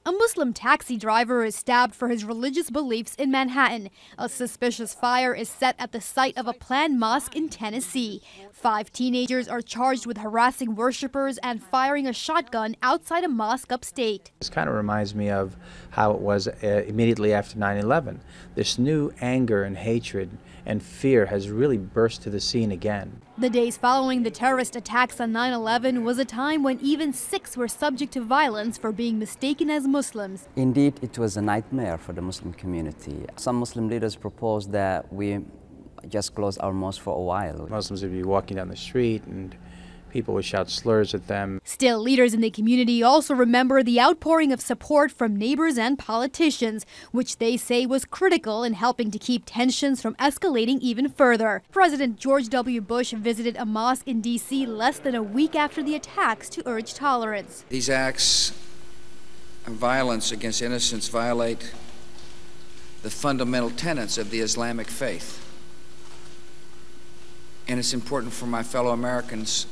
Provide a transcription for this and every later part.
A Muslim taxi driver is stabbed for his religious beliefs in Manhattan. A suspicious fire is set at the site of a planned mosque in Tennessee. 5 teenagers are charged with harassing worshippers and firing a shotgun outside a mosque upstate. This kind of reminds me of how it was immediately after 9/11. This new anger and hatred and fear has really burst to the scene again. The days following the terrorist attacks on 9/11 was a time when even Sikhs were subject to violence for being mistaken as Muslims. Indeed, it was a nightmare for the Muslim community. Some Muslim leaders proposed that we just close our mosque for a while. Muslims would be walking down the street and people would shout slurs at them. Still, leaders in the community also remember the outpouring of support from neighbors and politicians, which they say was critical in helping to keep tensions from escalating even further. President George W. Bush visited a mosque in D.C. less than a week after the attacks to urge tolerance. These acts of violence against innocents violate the fundamental tenets of the Islamic faith. And it's important for my fellow Americans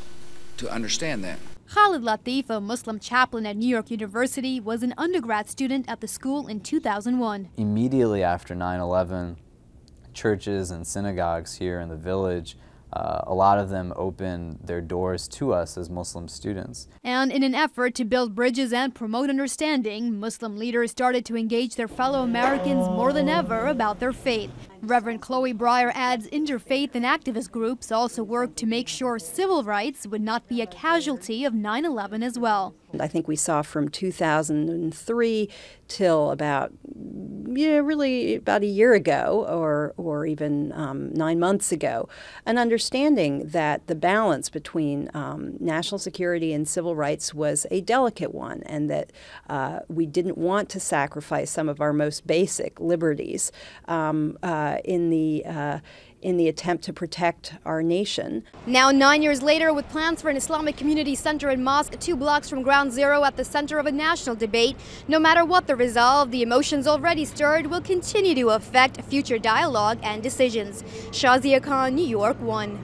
to understand that. Khalid Latif, a Muslim chaplain at New York University, was an undergrad student at the school in 2001. Immediately after 9/11, churches and synagogues here in the village, a lot of them opened their doors to us as Muslim students. And in an effort to build bridges and promote understanding, Muslim leaders started to engage their fellow Americans more than ever about their faith. Reverend Chloe Breyer adds interfaith and activist groups also work to make sure civil rights would not be a casualty of 9/11 as well. I think we saw from 2003 till about, really about a year ago or even 9 months ago, an understanding that the balance between national security and civil rights was a delicate one, and that we didn't want to sacrifice some of our most basic liberties in the attempt to protect our nation. Now, 9 years later, with plans for an Islamic community center and mosque 2 blocks from Ground Zero at the center of a national debate, no matter what the resolve, the emotions already stirred will continue to affect future dialogue and decisions. Shazia, New York 1.